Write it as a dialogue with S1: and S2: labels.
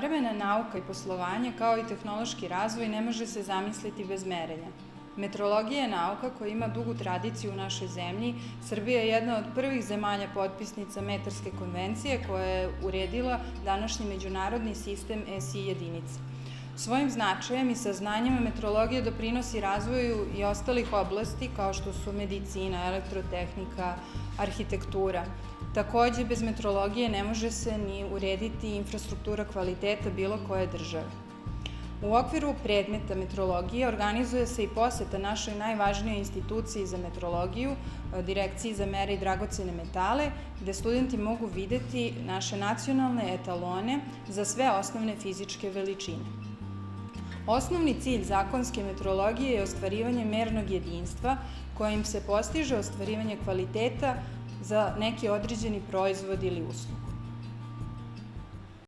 S1: Savremena nauka i poslovanje, kao i tehnološki razvoj, ne može se zamisliti bez merenja. Metrologija je nauka koja ima dugu tradiciju u našoj zemlji. Srbija je jedna od prvih zemalja potpisnica Metarske konvencije koja je uredila današnji međunarodni sistem SI jedinica. Svojim značajem i saznanjima metrologija doprinosi razvoju i ostalih oblasti kao što su medicina, elektrotehnika, arhitektura. Takođe, bez metrologije ne može se ni urediti infrastruktura kvaliteta bilo koje države. U okviru predmeta metrologije organizuje se i poseta našoj najvažnijoj instituciji za metrologiju, Direkciji za mere i dragocene metale, gde studenti mogu videti naše nacionalne etalone za sve osnovne fizičke veličine. Osnovni cilj zakonske metrologije je ostvarivanje mernog jedinstva kojim se postiže ostvarivanje kvaliteta za neki određeni proizvod ili uslugu.